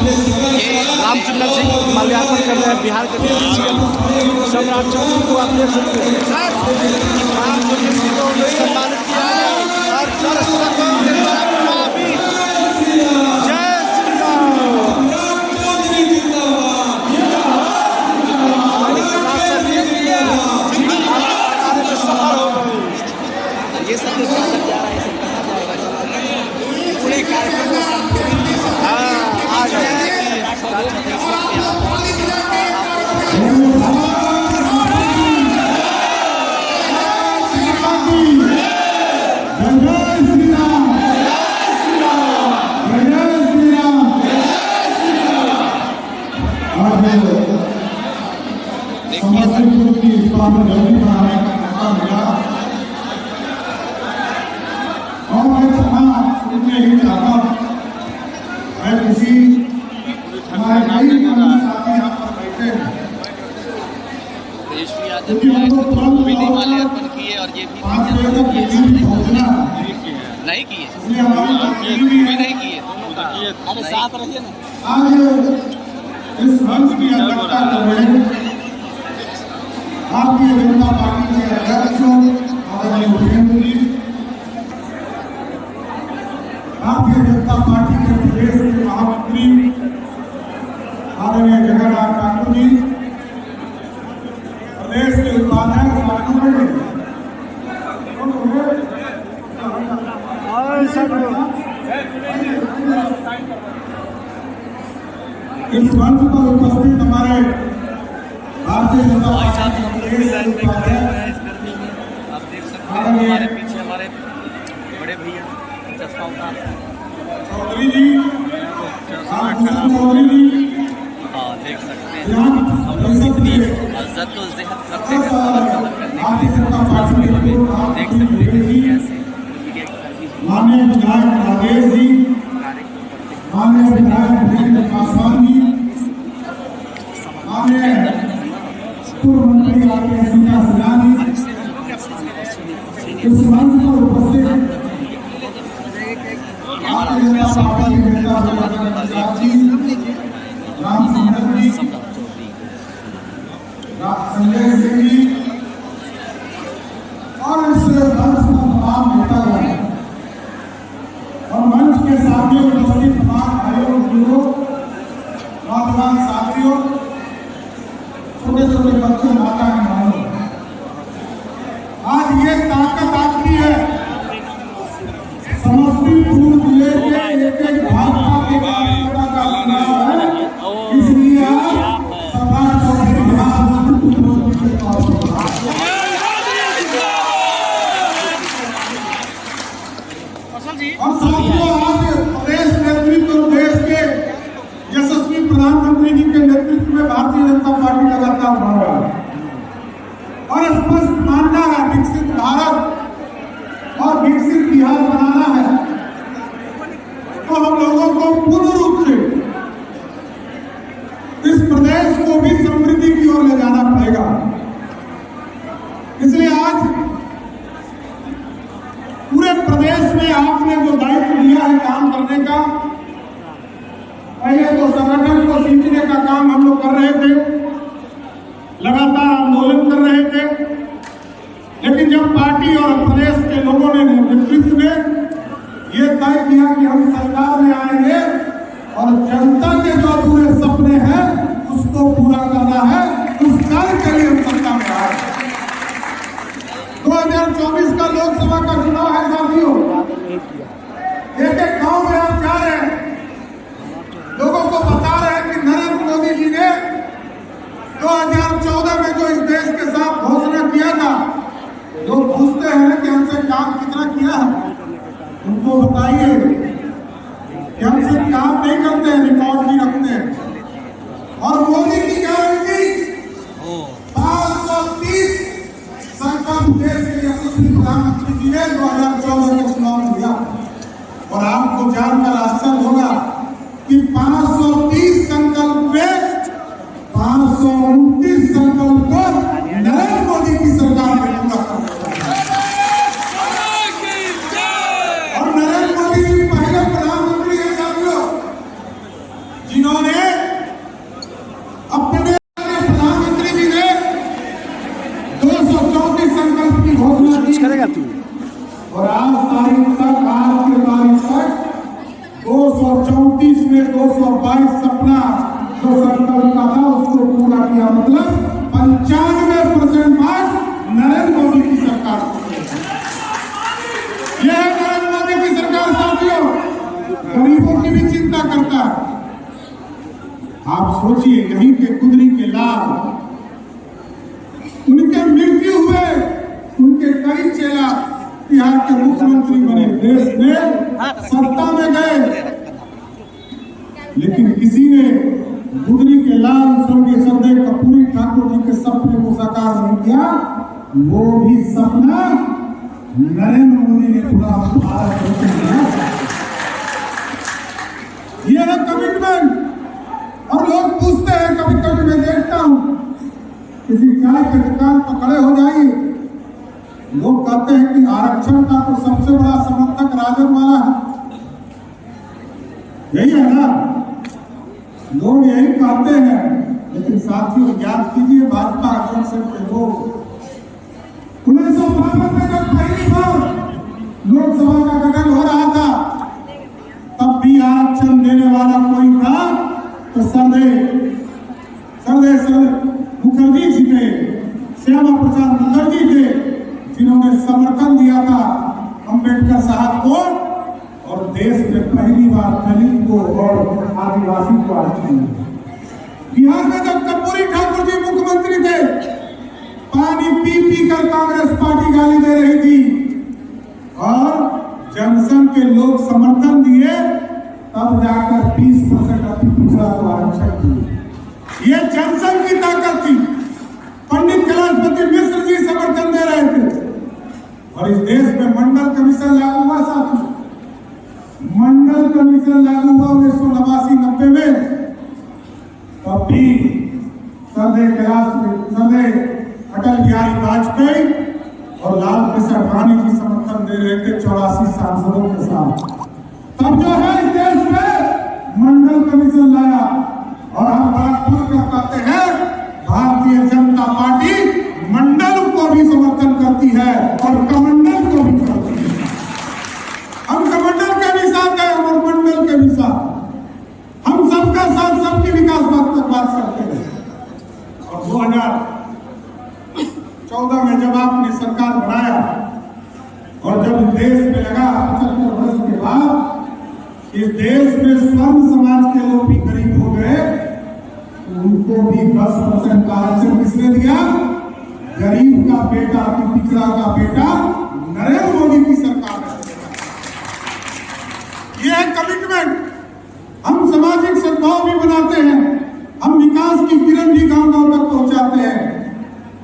रामचंद्र सिंह माल्यार्पण कर रहे हैं बिहार के सीएम सम्राट चौधरी को। आप देख सकते हैं रामचंद्र सिंह को सम्मानित किया है और जय श्री राम। ये सब जो चालक जा रहा है इसे कहा जाएगा पूरे कार्यक्रम को आ गया। माल्यार्पण किए और ये भी नहीं किए नहीं किए। अरे साथ रहिए ना। आज इस मंच की अध्यक्षता कर रहे भारतीय जनता पार्टी के अध्यक्ष आदरणीय भूपेंद्र जी, भारतीय जनता पार्टी के प्रदेश के महामंत्री आदरणीय जगन्नाथ ठाकुर जी, प्रदेश के उपाध्यक्ष इस मंच पर उपस्थित हमारे भारतीय जनता पार्टी आप देख सकते हैं हमारे पीछे हमारे बड़े भैया चौधरी जी, चौधरी जी, हाँ देख सकते हैं हम लोग कितनी इज्जत तो ज़हद करते हैं देख सकते हैं कैसे माननीय विधायक राजेश जी, माननीय विधायक वीरेंद्र पासवान जी, माननीय पूर्व मंत्री आरके सिन्हा जी, इस मंच पर उपस्थित भारतीय जनता पार्टी के नेता रामचंद्र जी, संजय सिंह जी और इस मंच पर तमाम नेतागण और मंच के सामने उपस्थित तमाम भाइयों बुजुर्गों, नौजवान साथियों, छोटे छोटे बच्चों, माता की बहनों, आज ये ताकत आपकी है समस्तीपुर जिले के एक भाजपा के कार्यकर्ता का चुनाव है, इसलिए आज सम्राट चौधरी और साथियों, आज प्रदेश नेतृत्व और देश के यशस्वी प्रधानमंत्री जी के नेतृत्व में भारतीय जनता पार्टी लगातार बढ़ रहा है और स्पष्ट मानना है विकसित भारत और विकसित बिहार बनाना है तो हम लोगों को पूर्ण रूप से इस प्रदेश को भी समृद्धि की ओर ले जाना पड़ेगा। इसलिए आज पूरे प्रदेश में आपने जो दायित्व लिया है काम करने का, पहले तो संगठन को सींचने का काम हम लोग कर रहे थे, लगातार आंदोलन कर रहे थे, लेकिन जब पार्टी और प्रदेश के लोगों ने नेतृत्व में ये तय किया कि हम सरकार में आएंगे और जनता के जो पूरे सपने हैं उसको पूरा करना है, उस कार्य के लिए हम सत्ता में आए। 2024 का लोकसभा का चुनाव है साथियों, एक एक गांव में आप जा रहे हैं, लोगों को बता रहे हैं कि नरेंद्र मोदी जी ने 2014 में जो इस देश के साथ घोषणा किया था, लोग पूछते हैं कि हमसे काम कितना किया है, उनको बताइए कि हमसे काम नहीं करते हैं, रिकॉर्ड नहीं रखते हैं। और मोदी की गारंटी 530 संकल्प देश के यशस्वी प्रधानमंत्री जी ने 2014 में चुनाव किया और आपको जानकर आश्चर्य होगा कि 530 संकल्प में 529 संकल्प को नरेंद्र मोदी की सरकार ने पूरा कर दिया। और नरेंद्र मोदी जी पहले प्रधानमंत्री हैं साथियों जिन्होंने अपने प्रधानमंत्री जी ने 234 संकल्प की घोषणा की करेगा तू और आज के तारीख तक 234 में 222 सपना जो संकल्प का था उसको पूरा किया। मतलब 95% मार्क्स नरेंद्र मोदी की सरकार को। यह है नरेंद्र मोदी की सरकार। साथियों, गरीबों की भी चिंता करता है। आप सोचिए, यहीं के कुदरी के लाल, उनके मृत्यु हुए, उनके कई चेला बिहार के मुख्यमंत्री बने, देश में सत्ता में गए, लेकिन किसी ने गुदरी के लाल स्वर्गीय सरदेव कर्पूरी ठाकुर जी के सपने को साकार नहीं किया। वो भी सपना नरेंद्र मोदी ने पूरा भारत को दिया। ये है कमिटमेंट। और लोग पूछते हैं, कभी कभी मैं देखता हूं, किसी चाय की दुकान पर खड़े हो जाइए, लोग कहते हैं कि आरक्षण का तो सबसे बड़ा समर्थक राजन वाला है। यही है ना, लोग यही कहते हैं। लेकिन साथियों, याद कीजिए भाजपा अध्यक्ष के लोग 1952 में जब पहली बार लोकसभा का गठन हो रहा था, तब भी आरक्षण देने वाला कोई था तो सरदेव मुखर्जी जी थे, श्यामा प्रसाद मुखर्जी थे, जिन्होंने समर्थन दिया था अंबेडकर साहब को और देश में पहली बार दलित को और आदिवासी को आरक्षण दिया। बिहार में जब कर्पूरी ठाकुर जी मुख्यमंत्री थे, पानी पी पी कर कांग्रेस पार्टी गाली दे रही थी और जनसंघ के लोग समर्थन दिए, तब जाकर 20% अति पिछड़ा को आरक्षण दिए। ये जनसंघ की ताकत थी। पंडित कैलाशपति मिश्र जी समर्थन दे रहे थे और इस देश में मंडल कमीशन लागू हुआ। साथियों, मंडल कमीशन लागू हुआ 1989-90 में। तब भी सरदेव अटल बिहारी वाजपेयी और लाल कृष्ण आडवाणी जी समर्थन दे रहे थे 84 सांसदों के साथ। तब जो है इस देश में मंडल कमीशन लाया और हम बड़ा खुलकर कहते हैं, भारतीय जनता पार्टी मंडल को भी समर्थन करती है और कमंडल को भी करती है। हम कमंडल के भी साथ हैं और मंडल के भी साथ। हम सबका साथ, सबकी विकास बात करते हैं। और 2014 में जब आपने सरकार बनाया और जब देश में लगा 75 वर्ष के बाद इस देश में स्वर्ण समाज के लोग भी गरीब हो गए, उनको भी 10% का आरक्षण किसने दिया? गरीब का बेटा, अति पिछड़ा का बेटा नरेंद्र मोदी की सरकार ने। यह है कमिटमेंट। हम सामाजिक सद्भाव भी बनाते हैं, हम विकास की किरण भी गांव गांव तक पहुंचाते हैं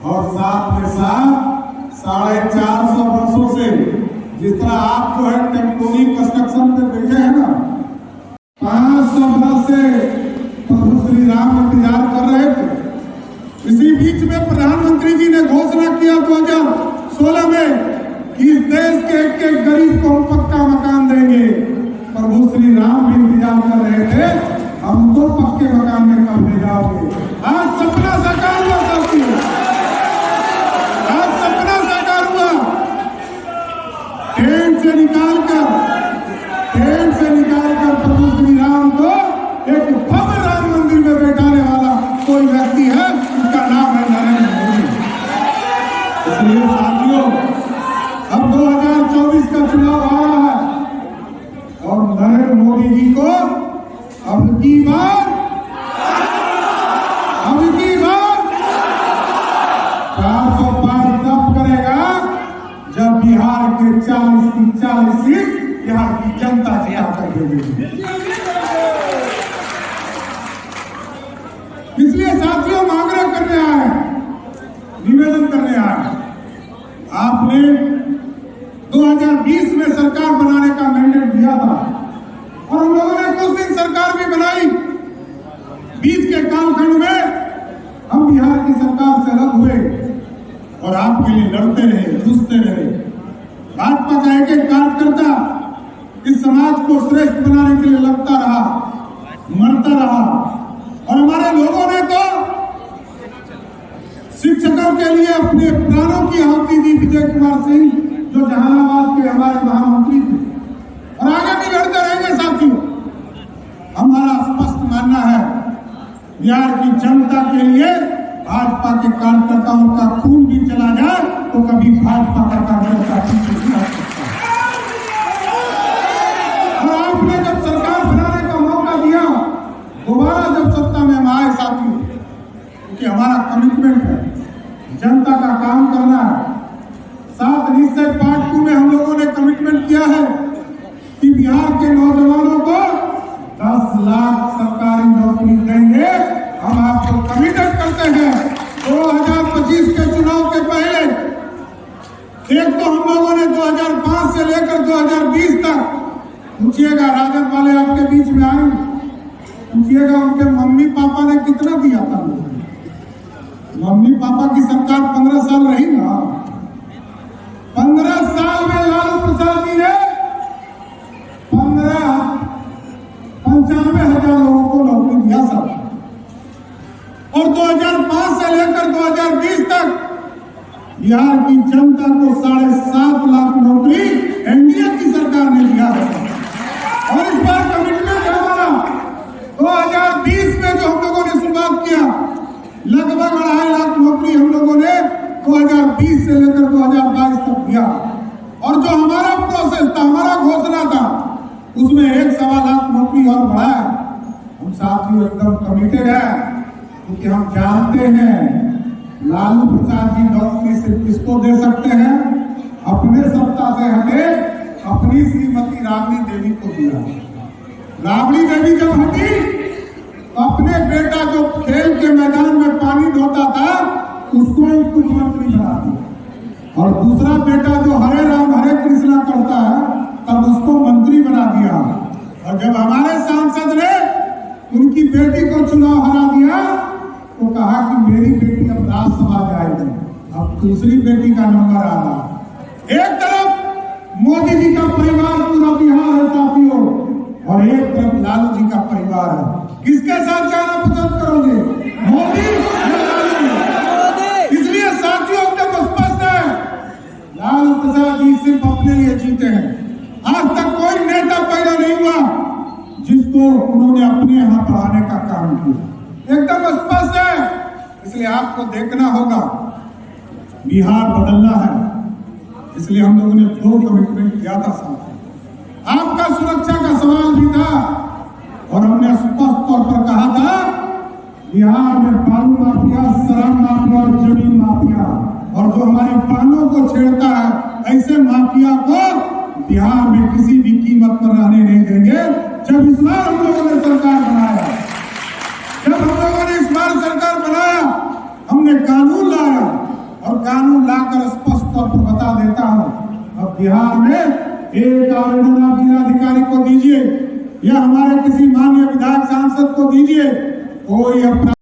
और साथ में साथ 450 वर्षों से जिस तरह आप जो है टेम्पोरी कंस्ट्रक्शन पे बैठे हैं ना, 500 वर्ष से प्रभु श्री राम इंतजार कर रहे थे। इसी बीच में प्रधानमंत्री जी ने घोषणा किया 2016 में कि इस देश के एक गरीब को हम पक्का मकान देंगे। प्रभु श्री राम भी इंतजार कर रहे थे, हमको पक्के मकान में कब ले जाओगे। आज सपना साकार हुआ साथियों, आज सपना साकार हुआ। ट्रेन से निकालकर प्रभु श्री राम को एक भव्य राम मंदिर में बैठाने वाला कोई व्यक्ति है, उसका नाम है नरेंद्र मोदी। इसलिए साथियों, अब 2024 का चुनाव आ रहा है और नरेंद्र मोदी जी को अब की बार 400 पार तब करेगा जब बिहार के 40 की 40 सीट बिहार की जनता जिता कर देगी। इसलिए साथियों, हम आग्रह करने आए, निवेदन करने आए। आपने 2020 में सरकार बनाने का मैंडेट दिया था और हम लोगों ने कुछ दिन सरकार भी बनाई। बीच के कालखंड में हम बिहार की सरकार से अलग हुए और आपके लिए लड़ते रहे, जूझते रहे। भाजपा का एक कार्यकर्ता इस समाज को श्रेष्ठ बनाने के लिए लगता रहा मरता रहा। और हमारे लोगों ने तो शिक्षकों के लिए अपने प्राणों की आहुति दी। विजय कुमार सिंह जो जहानाबाद के हमारे महामंत्री थे, और आगे भी लड़ते रहेंगे साथियों। हमारा स्पष्ट मानना है, बिहार की जनता के लिए भाजपा के कार्यकर्ताओं का खून भी चला जाए तो कभी भाजपा का कार्यकर्ता पीछे नहीं हट सकता। और आपने जब सरकार बनाने का मौका दिया, दोबारा जब सत्ता में हम आए साथियों, क्योंकि हमारा कमिटमेंट है जनता का काम करना है। 7 निश्चय पार्ट 2 में हम लोगों ने कमिटमेंट किया है कि बिहार के नौजवानों को 10 लाख सरकारी नौकरी देंगे। हम आपको कमिटेड करते हैं 2025 के चुनाव के पहले। एक तो हम लोगों ने 2005 से लेकर 2020 तक, पूछिएगा राजद वाले आपके बीच में आए, पूछिएगा उनके मम्मी पापा ने कितना दिया था। मम्मी पापा की सरकार 15 साल रही ना। 15 साल में लालू प्रसाद जी ने 95,000 लोगों को नौकरी दिया सब। और 2005 से लेकर 2020 तक बिहार की जनता को 7.5 लाख नौकरी एनडीए की सरकार ने दिया है। और इस बार कमिटमेंट है हमारा 2020 में जो हम लोगों ने शुरुआत किया, लगभग 2.5 लाख नौकरी हम लोगों ने 2020 से लेकर 2022 तक दिया। और जो हमारा प्रोसेस था, हमारा घोषणा था, उसमें 1.25 लाख नौकरी और बढ़ाया। हम साथियों एकदम कमिटेड है, क्योंकि हम जानते हैं लालू प्रसाद जी नौकरी से किसको दे सकते हैं। अपने सत्ता से हटे अपनी श्रीमती राबड़ी देवी को दिया। राबड़ी देवी जब हटी तो अपने बेटा जो खेल के मैदान में पानी धोता था उसको ही मुख्यमंत्री बना दिया। और दूसरा बेटा जो हरे राम हरे कृष्णा करता है तब उसको मंत्री बना दिया। और जब हमारे सांसद ने उनकी बेटी को चुनाव हरा दिया तो कहा कि मेरी बेटी अब राज्यसभा जाएगी। अब दूसरी बेटी का नंबर आ रहा। एक तरफ मोदी जी का परिवार पूरा बिहार है साथियों, और एक तरफ लालू जी का परिवार है। किसके साथ जाना पसंद करोगे, मोदी या लालू? इसलिए साथियों एकदम स्पष्ट है, लालू प्रसाद जी सिर्फ अपने लिए जीते हैं। आज तक कोई नेता पैदा नहीं हुआ जिसको उन्होंने अपने यहाँ पढ़ाने का काम किया। एकदम स्पष्ट है। इसलिए आपको देखना होगा, बिहार बदलना है। इसलिए हम लोगों ने 2 कमिटमेंट किया था साथ। आपका सुरक्षा का सवाल भी था और हमने स्पष्ट तौर पर कहा था बिहार में बालू माफिया, शराब माफिया और जमीन माफिया, और जो हमारी बालों को छेड़ता है, ऐसे माफिया को बिहार में किसी भी कीमत पर रहने नहीं देंगे। जब इस बार हम लोगों ने सरकार बनाया, सरकार बनाया, हमने कानून लाया, और कानून लाकर स्पष्ट तौर पर बता देता हूं, अब बिहार में एक आवेदन आप जिलाधिकारी को दीजिए या हमारे किसी माननीय विधायक सांसद को दीजिए, कोई अपराध